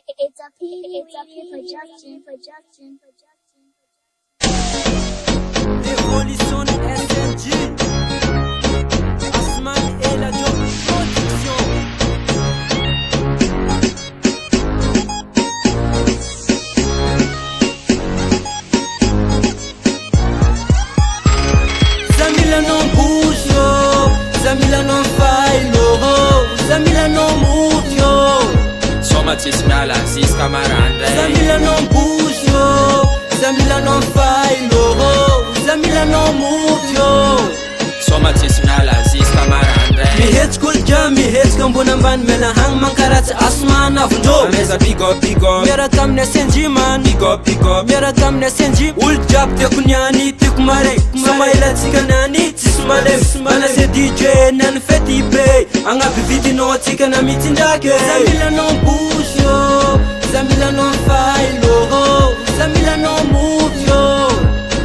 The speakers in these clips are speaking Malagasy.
It's a P production. Évolution SMG Asman et la Job Production. Zamila non bouge yo, Zamila non faille yo, Zamila non move yo. Somatisnala sis camaranda. Zamila non bouge yo, Zamila non faille yo, Zamila non move yo. Somatisnala sis camaranda. Mi hate school jam, mi hate kambuna ban mela hang mankarat asman afjo. Meza big up. Mera kam ne senji man, Big up. mera kam ne senji. Ul jab te kunyani te kumare, sama ila tika nani tismale. Bana se DJ nan feti pay, anga bividi no tika na mitindake. Zamila non push yo, Zamila non faille yo, Zamila non move yo.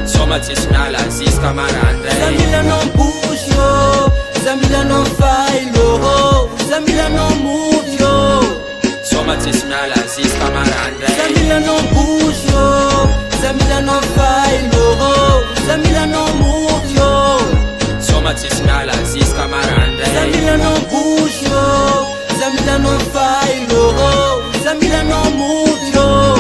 Somatisnala sis camaranda. Zamila non push yo, Zamila non faille yo, Zamila non move yo. Somatisnala sis camaranda. Zamila non push yo, Zamila non faille yo, Zamila non move yo. Somatisnala sis camaranda. Zamila non push yo, Zamila non faille yo, Zamila non move yo.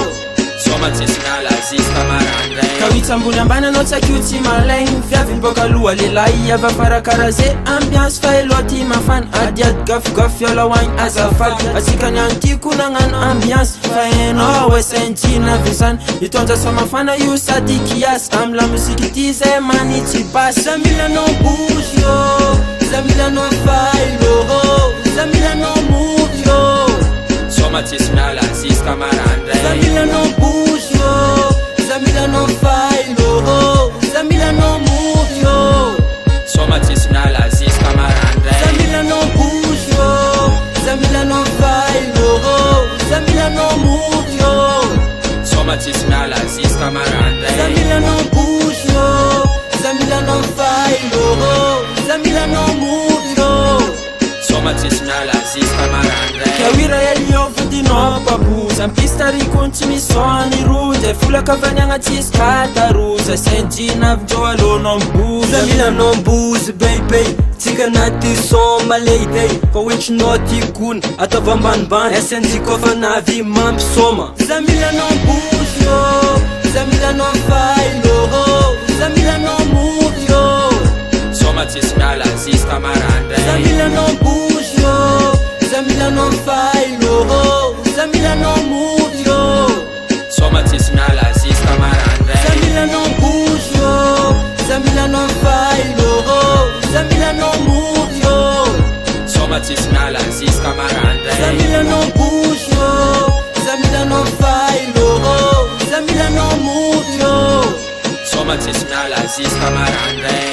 Somatisnala sis camaranda. Kawitsambuna mbana no tsakyuti malain Fiavin boka lua lelai ava farakaraze Ambiance failoti mafan Adiat gaf yola wine azafad Asika nyanti kunangan ambiance Faeno wesenchi na visan Itonza samafana yu sadikias Amla musikitize maniti bas Zamila non push yo, Zamila non faille yo, Zamila non move yo. Somatisnala sis camaranda. Zamila non push yo, Zamila non faille yo, Zamila non move yo. Somatisnala sis camaranda. Zamila non push yo, Zamila non faille yo, Zamila non move yo. Somatisnala sis camaranda. Zamila non push yo, Zamila non faille yo, Zamila non move yo. Somatisnala sis camaranda. Kawira yaliovu dino babu Zampista rikontini soani rude Fula kavanyanga tiskata ruze Senjina vjoa lo non bouge Zamila non bouge baby Tika nati son malay Ko which noti kun Ata vamban SNG kofa navi mamp soma Zamila non bouge yo, Zamila non faille yo, Zamila non move yo. Somatisnala sis camaranda. Zamila non bouge yo, Zamila non faille yo, Zamila non move yo. Somatisnala sis camaranda. Zamila non bouge yo, Zamila non faille yo, Zamila non move yo. Somatisnala sis camaranda. Zamila non bouge yo, Zamila non faille yo, Zamila non move yo. Somatisnala sis camaranda.